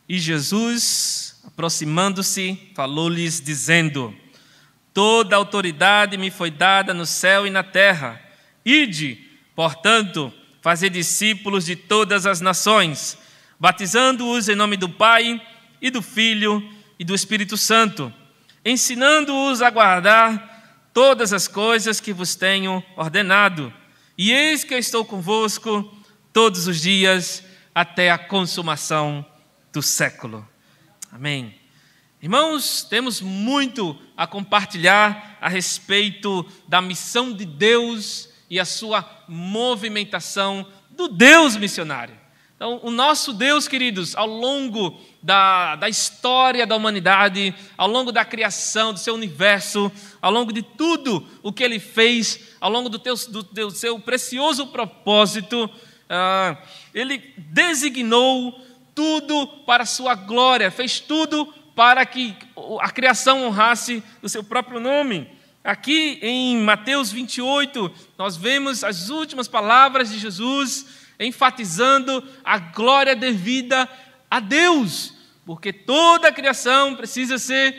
E Jesus, aproximando-se, falou-lhes, dizendo: toda autoridade me foi dada no céu e na terra. Ide, portanto, fazer discípulos de todas as nações, batizando-os em nome do Pai e do Filho e do Espírito Santo, ensinando-os a guardar todas as coisas que vos tenho ordenado. E eis que eu estou convosco todos os dias até a consumação do século. Amém. Irmãos, temos muito a compartilhar a respeito da missão de Deus e a sua movimentação do Deus missionário. Então, o nosso Deus, queridos, ao longo da história da humanidade, ao longo da criação do seu universo, ao longo de tudo o que Ele fez, ao longo do seu precioso propósito, Ele designou tudo para a sua glória, fez tudo para que a criação honrasse o seu próprio nome. Aqui em Mateus 28, nós vemos as últimas palavras de Jesus enfatizando a glória devida a Deus, porque toda a criação precisa ser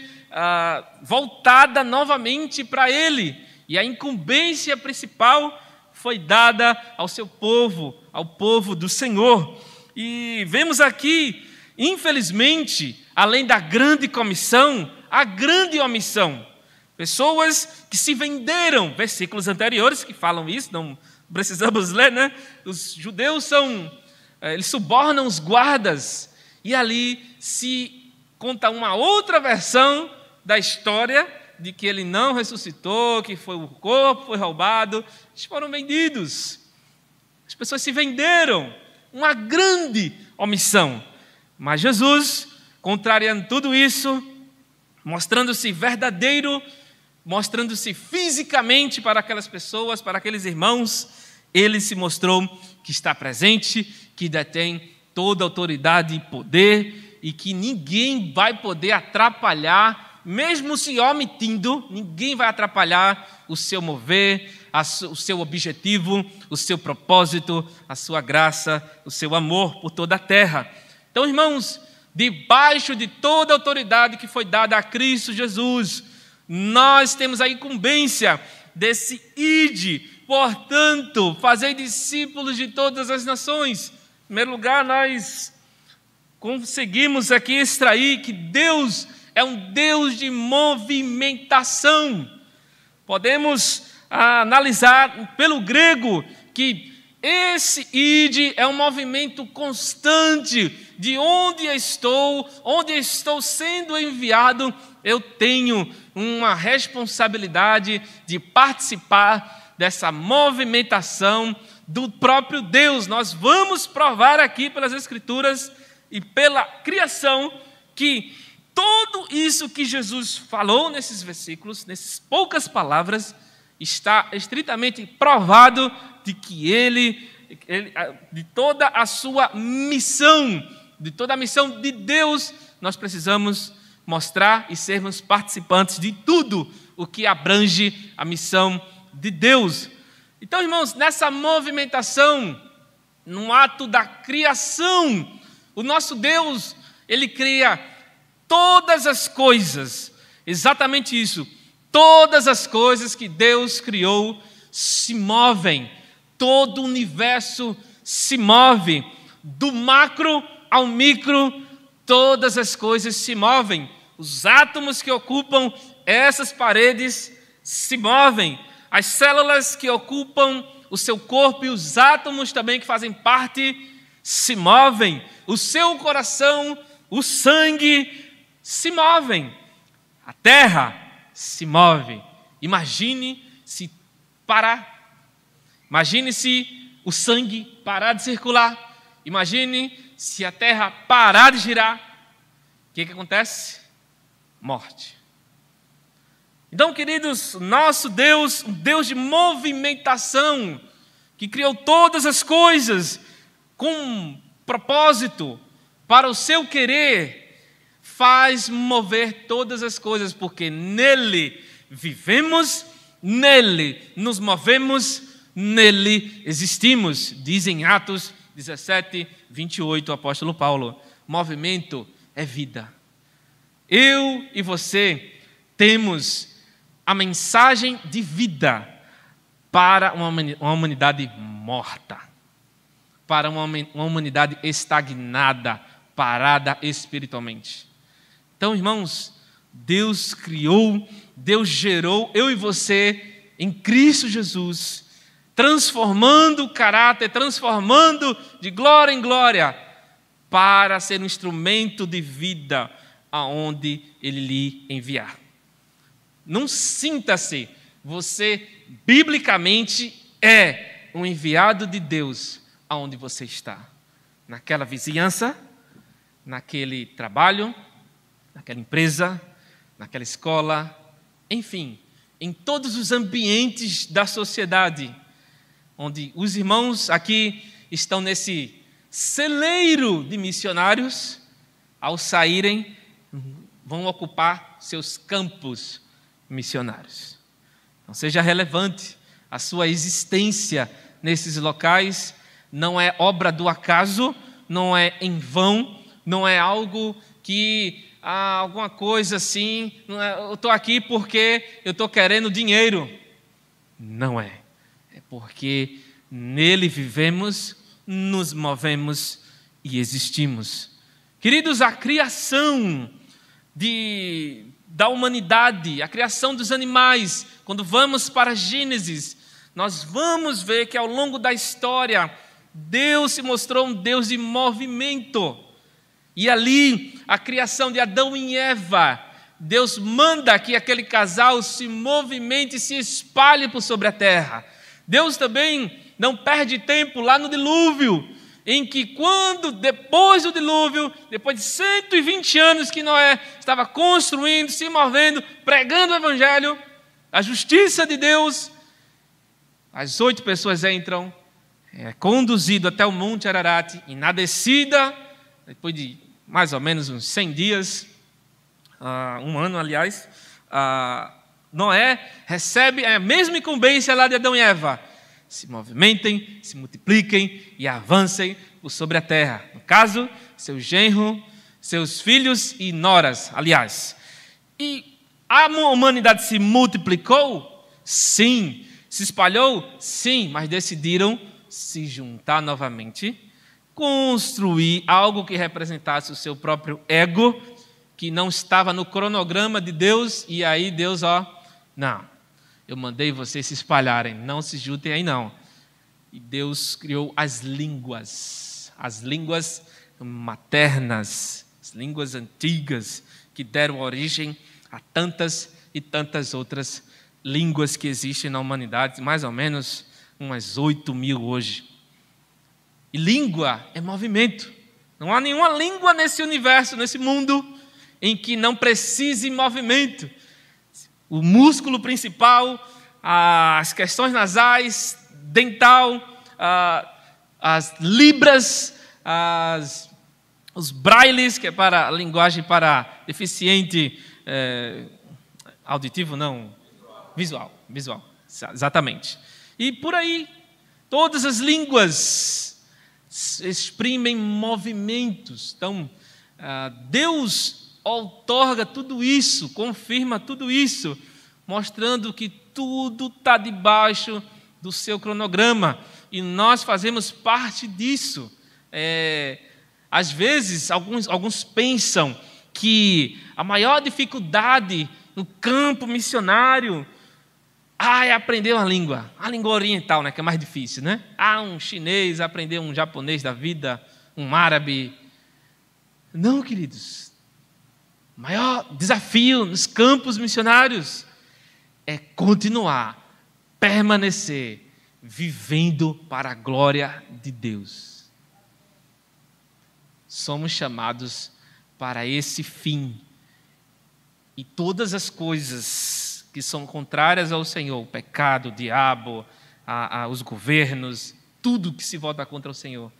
voltada novamente para Ele, e a incumbência principal foi dada ao seu povo, ao povo do Senhor. E vemos aqui, infelizmente, além da grande comissão, a grande omissão. Pessoas que se venderam, versículos anteriores que falam isso, não precisamos ler, né? Os judeus eles subornam os guardas, e ali se conta uma outra versão da história, de que ele não ressuscitou, que o corpo foi roubado, eles foram vendidos. As pessoas se venderam, uma grande omissão. Mas Jesus, contrariando tudo isso, mostrando-se verdadeiro, mostrando-se fisicamente para aquelas pessoas, para aqueles irmãos, Ele se mostrou que está presente, que detém toda autoridade e poder, e que ninguém vai poder atrapalhar, mesmo se omitindo, ninguém vai atrapalhar o seu mover, o seu objetivo, o seu propósito, a sua graça, o seu amor por toda a terra. Então, irmãos, debaixo de toda a autoridade que foi dada a Cristo Jesus, nós temos a incumbência desse ide, portanto, fazei discípulos de todas as nações. Em primeiro lugar, nós conseguimos aqui extrair que Deus é um Deus de movimentação. Podemos analisar pelo grego que esse ide é um movimento constante. De onde estou sendo enviado, eu tenho uma responsabilidade de participar dessa movimentação do próprio Deus. Nós vamos provar aqui pelas Escrituras e pela criação que tudo isso que Jesus falou nesses versículos, nessas poucas palavras, está estritamente provado de que ele de toda a sua missão, de toda a missão de Deus, nós precisamos mostrar e sermos participantes de tudo o que abrange a missão de Deus. Então, irmãos, nessa movimentação, no ato da criação, o nosso Deus, Ele cria todas as coisas, exatamente isso, todas as coisas que Deus criou se movem, todo o universo se move, do macro ao micro, todas as coisas se movem, os átomos que ocupam essas paredes se movem, as células que ocupam o seu corpo e os átomos também que fazem parte se movem, o seu coração, o sangue se movem, a terra se move. Imagine se o sangue parar de circular, imagine se a terra parar de girar, o que acontece? Morte. Então, queridos, nosso Deus, um Deus de movimentação, que criou todas as coisas com propósito, para o seu querer, faz mover todas as coisas, porque nele vivemos, nele nos movemos, nele existimos. Diz em Atos 17, 28 o apóstolo Paulo. Movimento é vida. Eu e você temos a mensagem de vida para uma humanidade morta, para uma humanidade estagnada, parada espiritualmente. Então, irmãos, Deus criou, Deus gerou eu e você em Cristo Jesus, transformando o caráter, transformando de glória em glória, para ser um instrumento de vida aonde Ele lhe enviar. Não sinta-se, você biblicamente é um enviado de Deus aonde você está. Naquela vizinhança, naquele trabalho, naquela empresa, naquela escola, enfim, em todos os ambientes da sociedade, onde os irmãos aqui estão nesse celeiro de missionários, ao saírem, vão ocupar seus campos missionários. Então, seja relevante a sua existência nesses locais, não é obra do acaso, não é em vão, não é algo que, alguma coisa assim, não é, eu estou aqui porque eu estou querendo dinheiro. Não é. É porque nele vivemos, nos movemos e existimos. Queridos, a criação da humanidade, a criação dos animais, quando vamos para Gênesis, nós vamos ver que ao longo da história, Deus se mostrou um Deus de movimento. E ali, a criação de Adão e Eva, Deus manda que aquele casal se movimente e se espalhe por sobre a terra. Deus também não perde tempo lá no dilúvio, em que depois do dilúvio, depois de 120 anos que Noé estava construindo, se movendo, pregando o evangelho, a justiça de Deus, as 8 pessoas entram, é conduzido até o Monte Ararat, e na descida, depois de mais ou menos uns 100 dias, um ano, aliás, Noé recebe a mesma incumbência lá de Adão e Eva. Se movimentem, se multipliquem e avancem por sobre a terra. No caso, seu genro, seus filhos e noras, aliás. E a humanidade se multiplicou? Sim. Se espalhou? Sim. Mas decidiram se juntar novamente, construir algo que representasse o seu próprio ego, que não estava no cronograma de Deus, e aí Deus, não, eu mandei vocês se espalharem, não se juntem aí não. E Deus criou as línguas maternas, as línguas antigas, que deram origem a tantas e tantas outras línguas que existem na humanidade, mais ou menos umas 8.000 hoje. E língua é movimento. Não há nenhuma língua nesse universo, nesse mundo, em que não precise movimento. O músculo principal, as questões nasais, dental, as libras, os brailles, que é para a linguagem para deficiente auditivo, não, visual, exatamente. E por aí, todas as línguas exprimem movimentos. Então, Deus outorga tudo isso, confirma tudo isso, mostrando que tudo está debaixo do seu cronograma, e nós fazemos parte disso. Às vezes, alguns pensam que a maior dificuldade no campo missionário é aprender uma língua, a língua oriental, né, que é mais difícil, né? Um chinês aprender um japonês da vida, um árabe. Não, queridos. O maior desafio nos campos missionários é continuar, permanecer, vivendo para a glória de Deus. Somos chamados para esse fim. E todas as coisas que são contrárias ao Senhor, o pecado, o diabo, os governos, tudo que se volta contra o Senhor,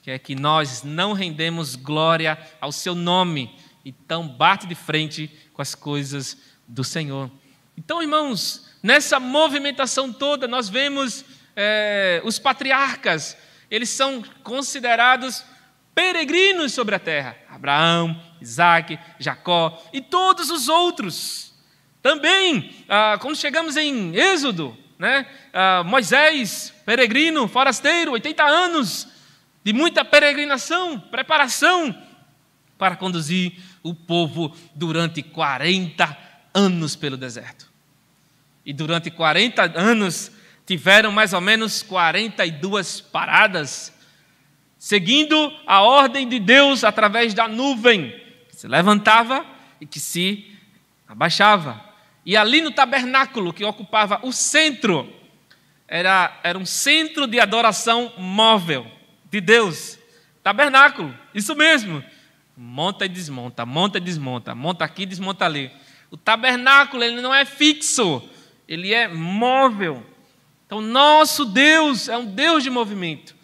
que é que nós não rendemos glória ao seu nome, então bate de frente com as coisas do Senhor. Então, irmãos, nessa movimentação toda, nós vemos os patriarcas, eles são considerados peregrinos sobre a terra. Abraão, Isaque, Jacó e todos os outros. Também, quando chegamos em Êxodo, né? Moisés, peregrino, forasteiro, 80 anos de muita peregrinação, preparação para conduzir o povo durante 40 anos pelo deserto. E durante 40 anos tiveram mais ou menos 42 paradas, seguindo a ordem de Deus através da nuvem, que se levantava e que se abaixava. E ali no tabernáculo, que ocupava o centro, era um centro de adoração móvel de Deus. Tabernáculo, isso mesmo. Monta e desmonta, monta e desmonta, monta aqui, desmonta ali. O tabernáculo, ele não é fixo, ele é móvel. Então, nosso Deus é um Deus de movimento,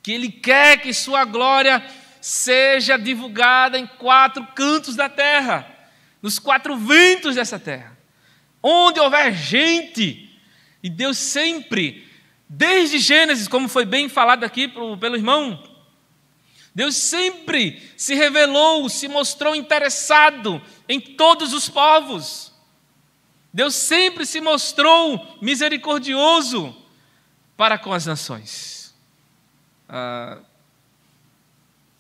que Ele quer que sua glória seja divulgada em 4 cantos da terra, nos 4 ventos dessa terra, onde houver gente. E Deus sempre, desde Gênesis, como foi bem falado aqui pelo irmão, Deus sempre se revelou, se mostrou interessado em todos os povos. Deus sempre se mostrou misericordioso para com as nações.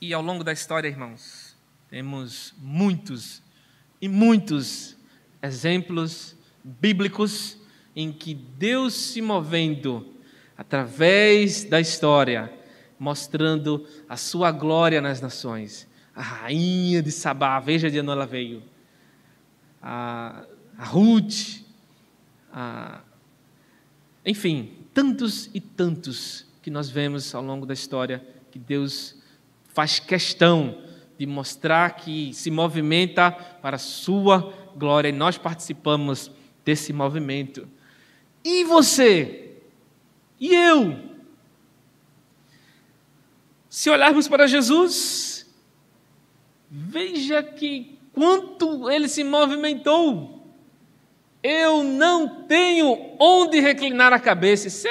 E ao longo da história, irmãos, temos muitos e muitos exemplos bíblicos em que Deus se movendo através da história, mostrando a sua glória nas nações. A rainha de Sabá, veja de onde ela veio. A Ruth, enfim, tantos e tantos que nós vemos ao longo da história, que Deus faz questão de mostrar que se movimenta para a sua glória, e nós participamos desse movimento. E você? E eu? Se olharmos para Jesus, veja que quanto ele se movimentou. Eu não tenho onde reclinar a cabeça. Isso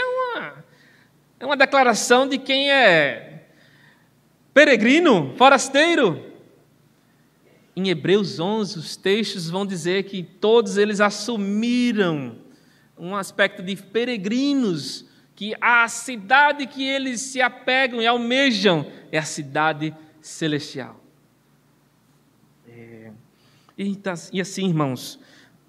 é uma declaração de quem é peregrino, forasteiro. Em Hebreus 11, os textos vão dizer que todos eles assumiram um aspecto de peregrinos, que a cidade que eles se apegam e almejam é a cidade celestial. E assim, irmãos,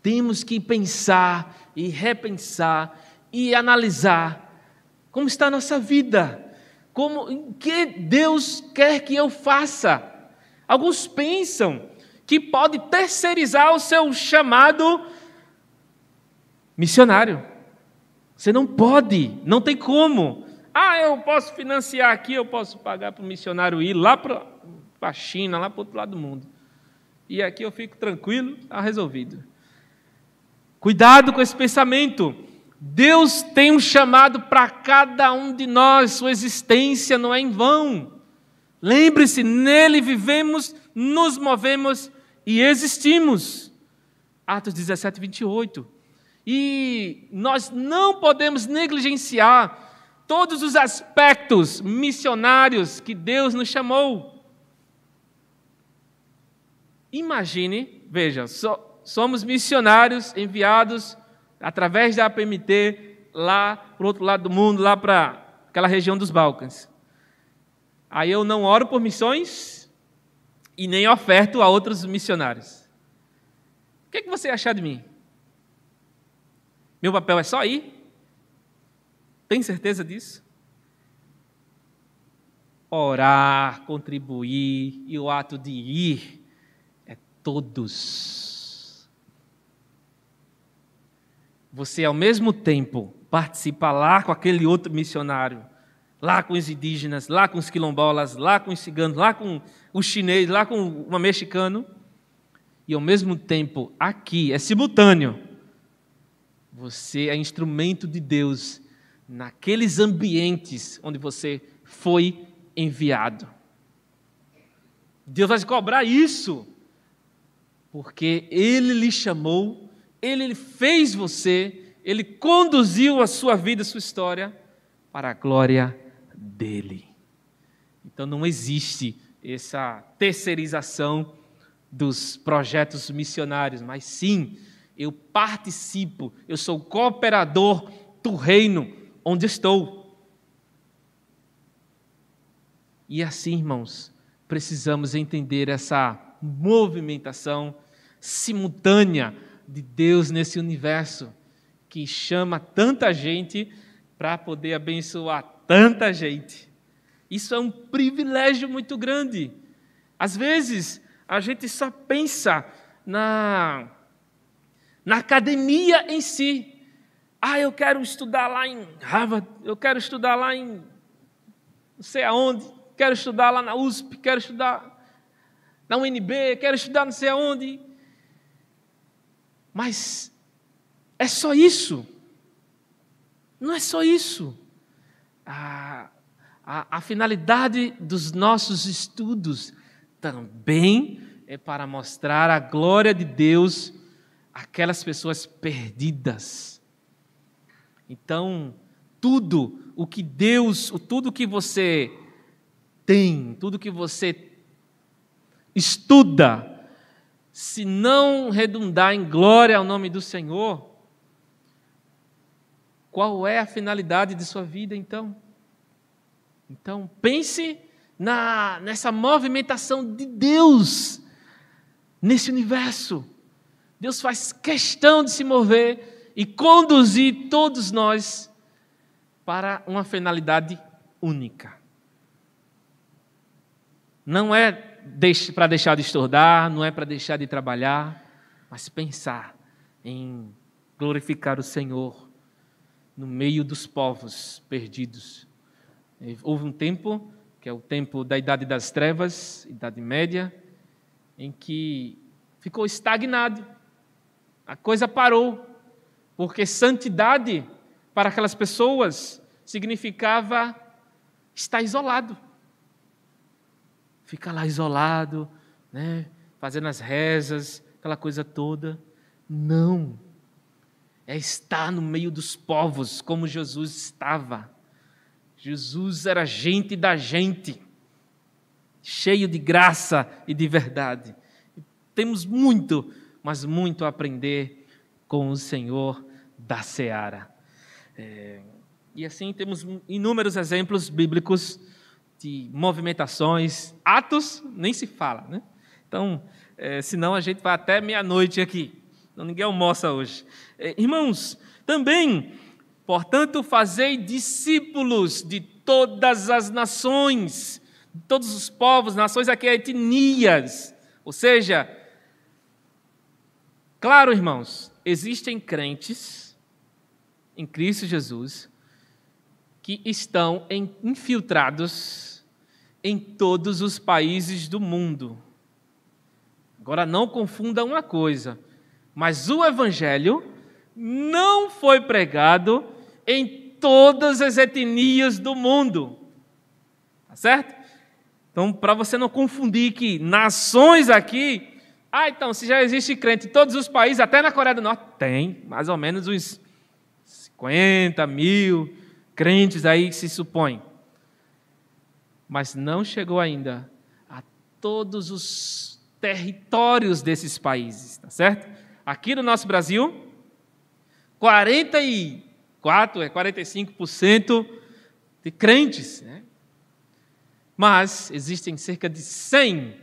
temos que pensar e repensar e analisar como está a nossa vida, o que Deus quer que eu faça. Alguns pensam que pode terceirizar o seu chamado missionário. Você não pode, não tem como. Eu posso financiar aqui, eu posso pagar para o missionário ir lá para a China, lá para o outro lado do mundo. E aqui eu fico tranquilo, está resolvido. Cuidado com esse pensamento. Deus tem um chamado para cada um de nós, sua existência não é em vão. Lembre-se, nele vivemos, nos movemos e existimos. Atos 17, 28. E nós não podemos negligenciar todos os aspectos missionários que Deus nos chamou. Imagine, veja, somos missionários enviados através da APMT lá para o outro lado do mundo, lá para aquela região dos Balcãs. Aí eu não oro por missões e nem oferto a outros missionários. O que você acha de mim? Meu papel é só ir? Tem certeza disso? Orar, contribuir, e o ato de ir é todos. Você, ao mesmo tempo, participa lá com aquele outro missionário, lá com os indígenas, lá com os quilombolas, lá com os ciganos, lá com o chinês, lá com o mexicano, e ao mesmo tempo, aqui, é simultâneo. Você é instrumento de Deus naqueles ambientes onde você foi enviado. Deus vai cobrar isso, porque Ele lhe chamou, Ele fez você, Ele conduziu a sua vida, a sua história, para a glória dEle. Então não existe essa terceirização dos projetos missionários, mas sim, eu participo, eu sou cooperador do reino onde estou. E assim, irmãos, precisamos entender essa movimentação simultânea de Deus nesse universo, que chama tanta gente para poder abençoar tanta gente. Isso é um privilégio muito grande. Às vezes, a gente só pensa na academia em si. Eu quero estudar lá em Harvard, eu quero estudar lá em não sei aonde, quero estudar lá na USP, quero estudar na UNB, quero estudar não sei aonde. Mas é só isso? Não é só isso. A finalidade dos nossos estudos também é para mostrar a glória de Deus àquelas pessoas perdidas. Então, tudo o que você tem, tudo que você estuda, se não redundar em glória ao nome do Senhor, qual é a finalidade de sua vida, então? Então, pense nessa movimentação de Deus nesse universo. Deus faz questão de se mover e conduzir todos nós para uma finalidade única. Não é para deixar de estudar, não é para deixar de trabalhar, mas pensar em glorificar o Senhor no meio dos povos perdidos. Houve um tempo, que é o tempo da Idade das Trevas, Idade Média, em que ficou estagnado. A coisa parou, porque santidade para aquelas pessoas significava estar isolado. Fica lá isolado, né, fazendo as rezas, aquela coisa toda. Não. É estar no meio dos povos, como Jesus estava. Jesus era gente da gente, cheio de graça e de verdade. Temos muito, mas muito a aprender com o Senhor da seara. E assim temos inúmeros exemplos bíblicos de movimentações, Atos nem se fala, né? Então, senão a gente vai até meia-noite aqui, então ninguém almoça hoje. Irmãos, também, portanto, fazei discípulos de todas as nações, de todos os povos, nações aqui, etnias, ou seja, claro, irmãos, existem crentes em Cristo Jesus que estão infiltrados em todos os países do mundo. Agora, não confunda uma coisa, mas o Evangelho não foi pregado em todas as etnias do mundo. Tá certo? Então, para você não confundir que nações aqui... então, se já existe crente em todos os países, até na Coreia do Norte, tem mais ou menos uns 50 mil crentes aí, se supõe. Mas não chegou ainda a todos os territórios desses países, tá certo? Aqui no nosso Brasil, 45% de crentes, né? Mas existem cerca de 100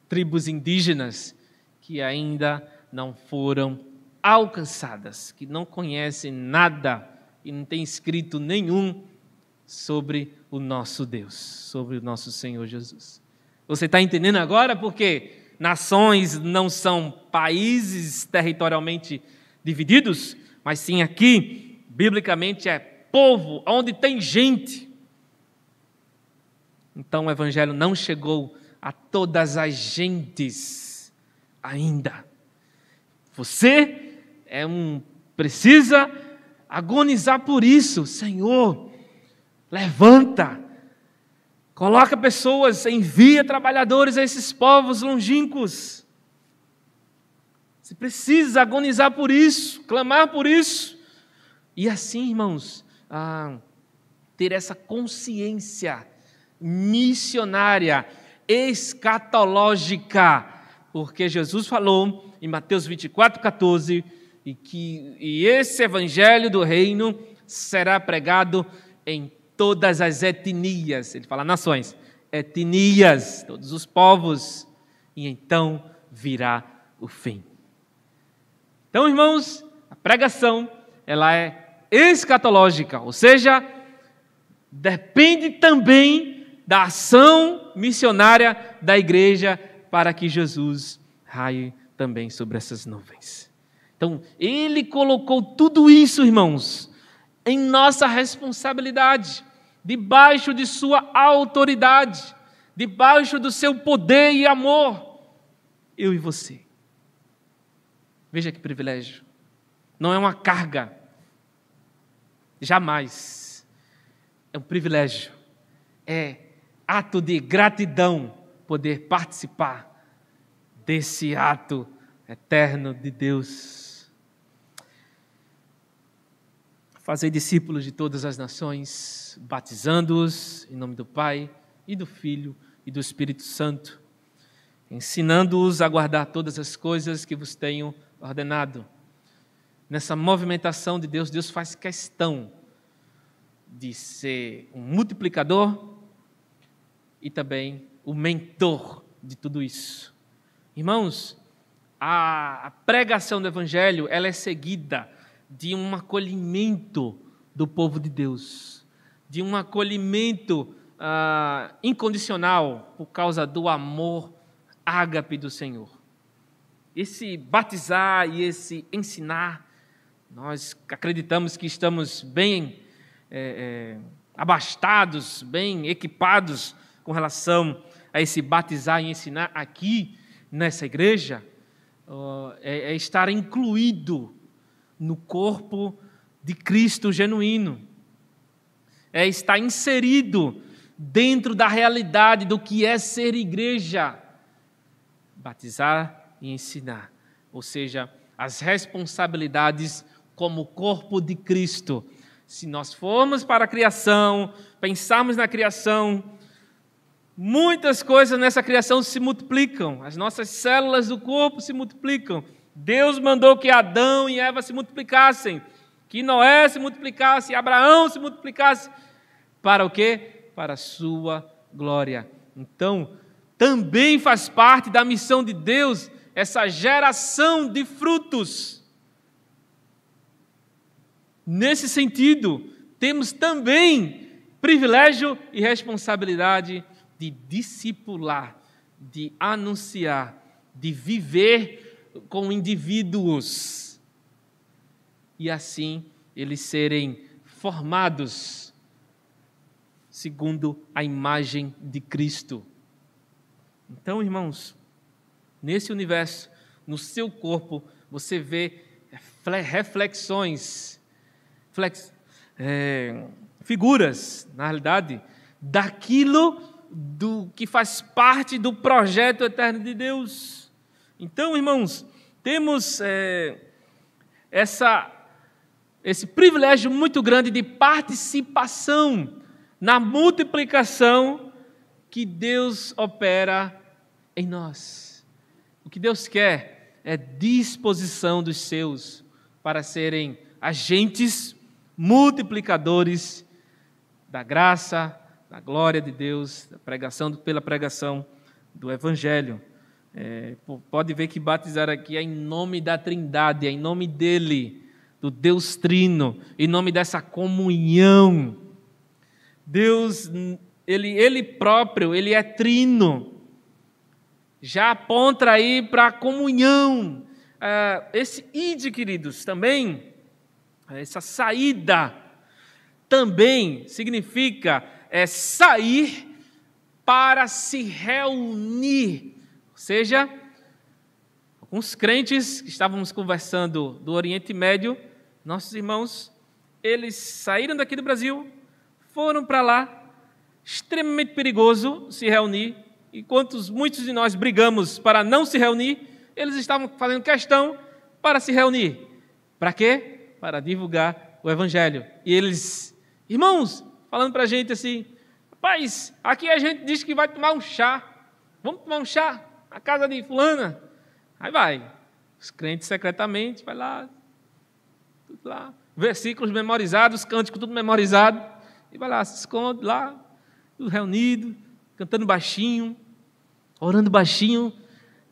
tribos indígenas que ainda não foram alcançadas, que não conhecem nada e não tem escrito nenhum sobre o nosso Deus, sobre o nosso Senhor Jesus. Você está entendendo agora porque nações não são países territorialmente divididos, mas sim aqui, biblicamente, é povo, onde tem gente. Então o Evangelho não chegou a todas as gentes ainda. Você precisa agonizar por isso. Senhor, levanta, coloca pessoas, envia trabalhadores a esses povos longínquos. Você precisa agonizar por isso, clamar por isso. E assim, irmãos, ter essa consciência missionária escatológica, porque Jesus falou em Mateus 24:14, e esse evangelho do reino será pregado em todas as etnias. Ele fala nações, etnias, todos os povos, e então virá o fim. Então, irmãos, a pregação, ela é escatológica, ou seja, depende também da ação missionária da igreja para que Jesus raie também sobre essas nuvens. Então, ele colocou tudo isso, irmãos, em nossa responsabilidade, debaixo de sua autoridade, debaixo do seu poder e amor, eu e você. Veja que privilégio. Não é uma carga. Jamais. É um privilégio. É ato de gratidão poder participar desse ato eterno de Deus. Fazei discípulos de todas as nações, batizando-os em nome do Pai e do Filho e do Espírito Santo, ensinando-os a guardar todas as coisas que vos tenho ordenado. Nessa movimentação de Deus, Deus faz questão de ser um multiplicador e também o mentor de tudo isso. Irmãos, a pregação do Evangelho, ela é seguida de um acolhimento do povo de Deus, de um acolhimento incondicional por causa do amor ágape do Senhor. Esse batizar e esse ensinar, nós acreditamos que estamos bem abastados, bem equipados com relação a esse batizar e ensinar aqui nessa igreja, é estar incluído no corpo de Cristo genuíno, é estar inserido dentro da realidade do que é ser igreja, batizar e ensinar, ou seja, as responsabilidades como corpo de Cristo. Se nós formos para a criação, pensarmos na criação, muitas coisas nessa criação se multiplicam, as nossas células do corpo se multiplicam. Deus mandou que Adão e Eva se multiplicassem, que Noé se multiplicasse, Abraão se multiplicasse, para o quê? Para a sua glória. Então, também faz parte da missão de Deus essa geração de frutos. Nesse sentido, temos também privilégio e responsabilidade de discipular, de anunciar, de viver com indivíduos e assim eles serem formados segundo a imagem de Cristo. Então, irmãos, nesse universo, no seu corpo, você vê reflexões, figuras, na realidade, daquilo do que faz parte do projeto eterno de Deus. Então, irmãos, temos esse privilégio muito grande de participação na multiplicação que Deus opera em nós. O que Deus quer é disposição dos seus para serem agentes multiplicadores da graça, da glória de Deus, pela pregação do Evangelho. Pode ver que batizar aqui é em nome da Trindade, é em nome dele, do Deus Trino, em nome dessa comunhão. Deus, ele próprio, ele é trino. Já aponta aí para a comunhão. Esse ide, queridos, também, essa saída, também significa sair para se reunir. Ou seja, alguns crentes que estávamos conversando do Oriente Médio, nossos irmãos, eles saíram daqui do Brasil, foram para lá, extremamente perigoso se reunir, enquanto muitos de nós brigamos para não se reunir, eles estavam fazendo questão para se reunir. Para quê? Para divulgar o Evangelho. E eles, irmãos, falando para a gente assim, rapaz, aqui a gente diz que vai tomar um chá, Vamos tomar um chá na casa de fulana. Aí vai. Os crentes secretamente, vai lá, tudo lá. Versículos memorizados, cânticos tudo memorizado. E vai lá, se esconde lá, tudo reunido, cantando baixinho, orando baixinho,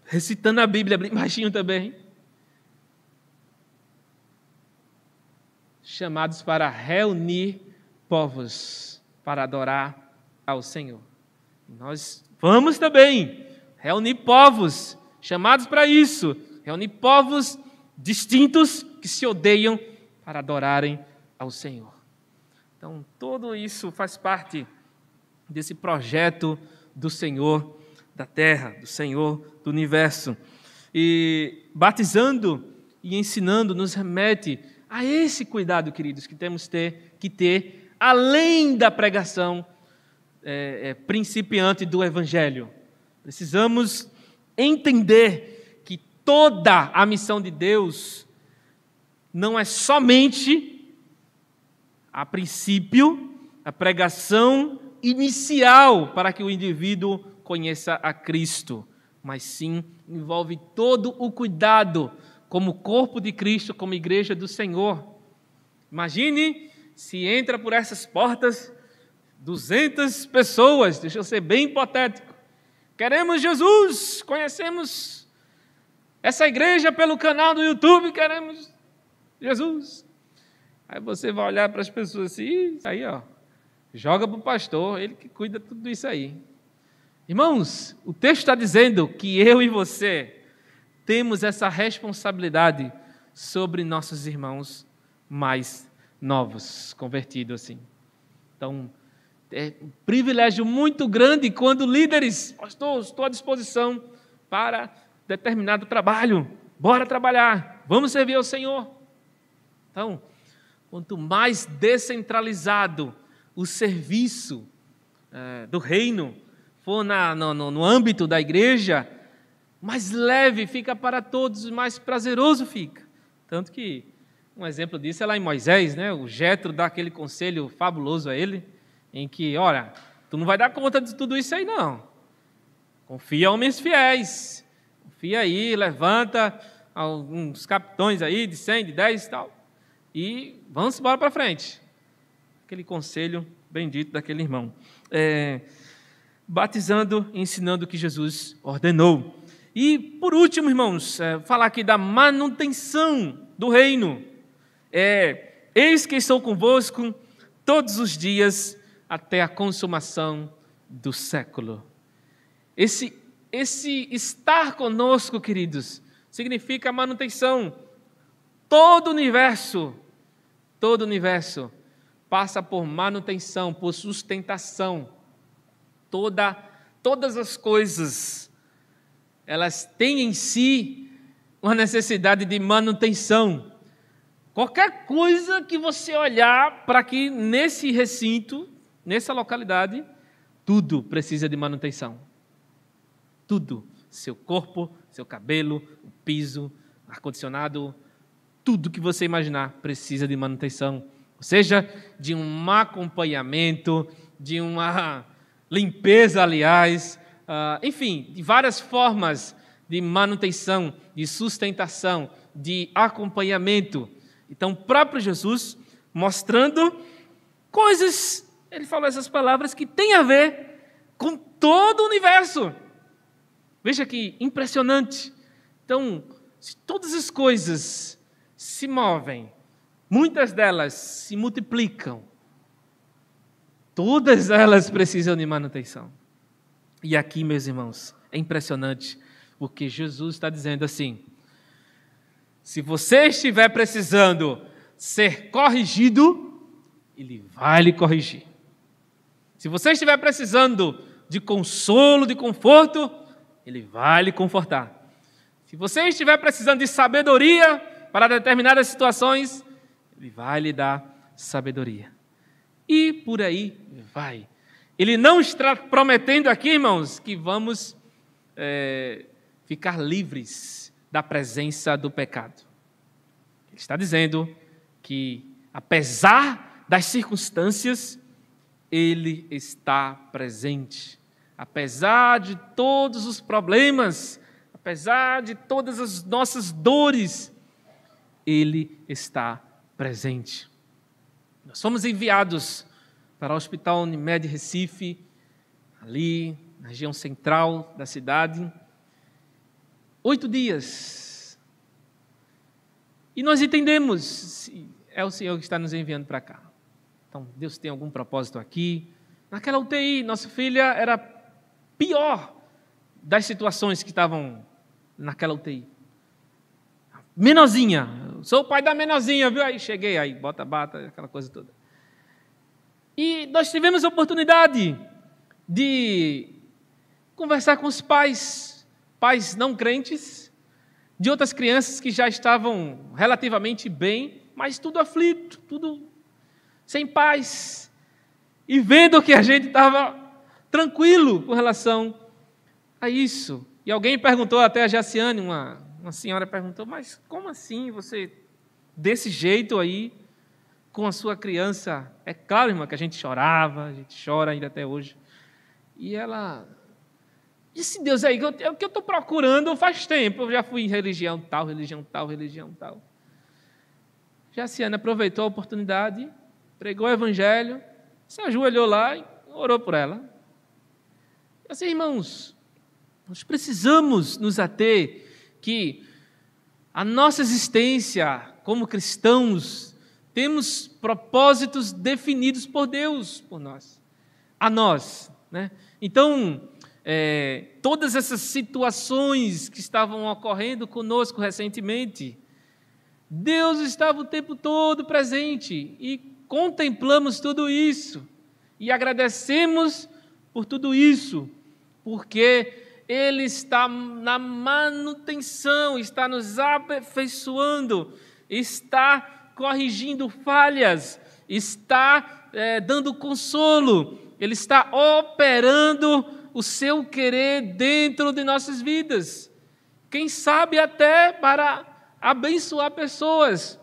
recitando a Bíblia bem baixinho também. Chamados para reunir povos, para adorar ao Senhor. Nós vamos também reunir povos, chamados para isso, reunir povos distintos que se odeiam para adorarem ao Senhor. Então, tudo isso faz parte desse projeto do Senhor da terra, do Senhor do universo. E batizando e ensinando nos remete a esse cuidado, queridos, que temos que ter, além da pregação principiante do Evangelho. Precisamos entender que toda a missão de Deus não é somente, a princípio, a pregação inicial para que o indivíduo conheça a Cristo, mas sim envolve todo o cuidado como corpo de Cristo, como igreja do Senhor. Imagine se entra por essas portas 200 pessoas, deixa eu ser bem hipotético. Queremos Jesus, conhecemos essa igreja pelo canal do YouTube, queremos Jesus. Aí você vai olhar para as pessoas assim, isso aí, ó, joga para o pastor, ele que cuida de tudo isso aí. Irmãos, o texto está dizendo que eu e você temos essa responsabilidade sobre nossos irmãos mais novos, convertidos assim. Então, é um privilégio muito grande quando líderes, pastor, estou à disposição para determinado trabalho, bora trabalhar, vamos servir ao Senhor. Então, quanto mais descentralizado o serviço do reino for no âmbito da igreja, mais leve fica para todos, mais prazeroso fica. Tanto que um exemplo disso é lá em Moisés, né? O Jetro dá aquele conselho fabuloso a ele, em que, olha, tu não vai dar conta de tudo isso aí não. Confia em homens fiéis. Confia aí, levanta alguns capitões aí de 100, de 10 e tal. E vamos embora para frente. Aquele conselho bendito daquele irmão. Batizando e ensinando o que Jesus ordenou. E, por último, irmãos, falar aqui da manutenção do reino. Eis que estou convosco todos os dias até a consumação do século. Esse estar conosco, queridos, significa a manutenção. Todo o universo passa por manutenção, por sustentação. Todas as coisas, elas têm em si uma necessidade de manutenção. Qualquer coisa que você olhar para aqui nesse recinto, nessa localidade, tudo precisa de manutenção. Tudo. Seu corpo, seu cabelo, o piso, ar-condicionado, tudo que você imaginar precisa de manutenção. Ou seja, de um acompanhamento, de uma limpeza, aliás, enfim, de várias formas de manutenção, de sustentação, de acompanhamento. Então, o próprio Jesus mostrando coisas, ele falou essas palavras que têm a ver com todo o universo. Veja que impressionante. Então, se todas as coisas se movem, muitas delas se multiplicam, todas elas precisam de manutenção. E aqui, meus irmãos, é impressionante, porque Jesus está dizendo assim: se você estiver precisando ser corrigido, Ele vai lhe corrigir. Se você estiver precisando de consolo, de conforto, Ele vai lhe confortar. Se você estiver precisando de sabedoria para determinadas situações, Ele vai lhe dar sabedoria. E por aí vai. Ele não está prometendo aqui, irmãos, que vamos ficar livres da presença do pecado. Ele está dizendo que, apesar das circunstâncias, Ele está presente. apesar de todos os problemas, apesar de todas as nossas dores, Ele está presente. Nós fomos enviados para o Hospital Unimed Recife, ali na região central da cidade, 8 dias. E nós entendemos, é o Senhor que está nos enviando para cá. Então, Deus tem algum propósito aqui. Naquela UTI, nossa filha era pior das situações que estavam naquela UTI. Menorzinha, sou o pai da menorzinha, viu? Aí cheguei, aí bota, aquela coisa toda. E nós tivemos a oportunidade de conversar com os pais não crentes, de outras crianças que já estavam relativamente bem, mas tudo aflito, tudo sem paz. E vendo que a gente estava tranquilo com relação a isso. E alguém perguntou, até a Jaciane, uma senhora perguntou, mas como assim você, desse jeito aí, com a sua criança? É claro, irmã, que a gente chorava, a gente chora ainda até hoje. E ela, esse Deus aí, é o que eu estou procurando faz tempo, eu já fui em religião tal. Jaciane aproveitou a oportunidade, pregou o evangelho, se ajoelhou lá e orou por ela. Assim, irmãos, nós precisamos nos ater que a nossa existência como cristãos, temos propósitos definidos por Deus, por nós, a nós, né? Então, todas essas situações que estavam ocorrendo conosco recentemente, Deus estava o tempo todo presente e contemplamos tudo isso e agradecemos por tudo isso, porque Ele está na manutenção, está nos aperfeiçoando, está corrigindo falhas, está dando consolo, Ele está operando o seu querer dentro de nossas vidas. Quem sabe até para abençoar pessoas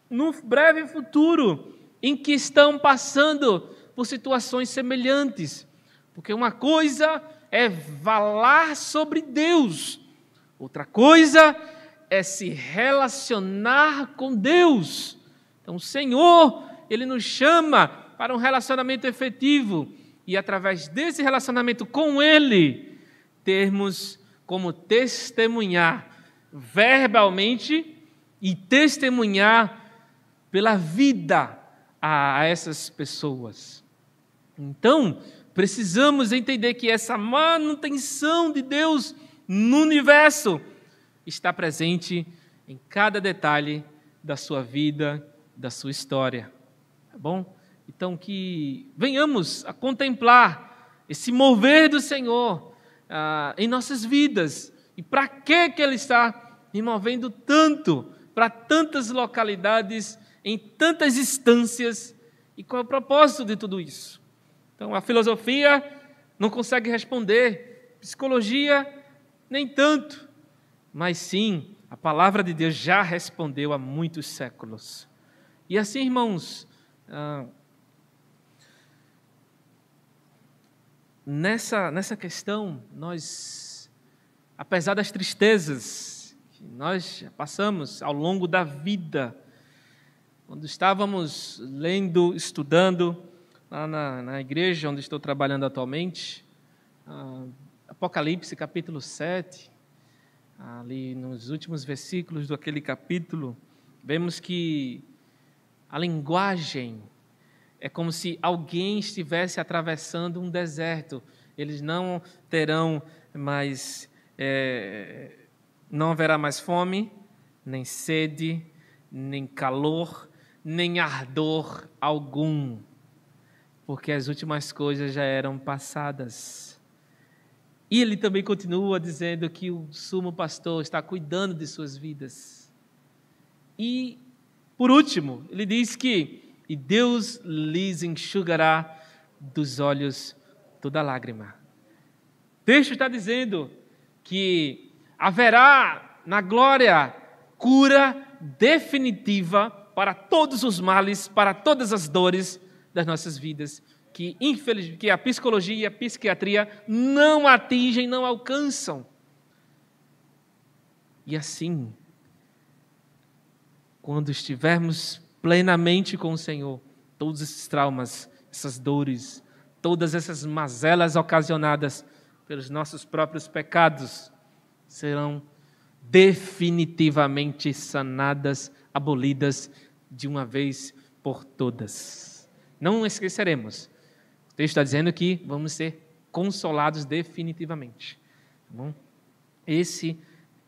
no breve futuro em que estão passando por situações semelhantes. Porque uma coisa é falar sobre Deus, outra coisa é se relacionar com Deus. Então o Senhor, Ele nos chama para um relacionamento efetivo e através desse relacionamento com Ele, termos como testemunhar verbalmente e testemunhar pela vida a essas pessoas. Então, precisamos entender que essa manutenção de Deus no universo está presente em cada detalhe da sua vida, da sua história. Tá bom? Então, que venhamos a contemplar esse mover do Senhor em nossas vidas. E para que Ele está me movendo tanto, para tantas localidades, em tantas instâncias, e qual é o propósito de tudo isso? Então, a filosofia não consegue responder, psicologia nem tanto, mas sim, a palavra de Deus já respondeu há muitos séculos. E assim, irmãos, nessa questão, nós, apesar das tristezas que nós passamos ao longo da vida, quando estávamos lendo, estudando, lá na igreja onde estou trabalhando atualmente, Apocalipse capítulo 7, ali nos últimos versículos daquele capítulo, vemos que a linguagem é como se alguém estivesse atravessando um deserto. Eles não terão mais, não haverá mais fome, nem sede, nem calor, nem ardor algum, porque as últimas coisas já eram passadas. E ele também continua dizendo que o sumo pastor está cuidando de suas vidas. E, por último, ele diz que e Deus lhes enxugará dos olhos toda lágrima. O texto está dizendo que haverá na glória cura definitiva para todos os males, para todas as dores das nossas vidas. que a psicologia e a psiquiatria não atingem, não alcançam. E assim, quando estivermos plenamente com o Senhor, todos esses traumas, essas dores, todas essas mazelas ocasionadas pelos nossos próprios pecados serão definitivamente sanadas, abolidas de uma vez por todas. Não esqueceremos. O texto está dizendo que vamos ser consolados definitivamente. Tá bom? Esse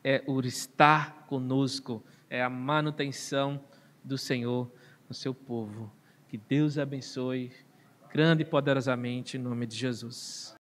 é o estar conosco, é a manutenção do Senhor no seu povo. Que Deus abençoe grande e poderosamente em nome de Jesus.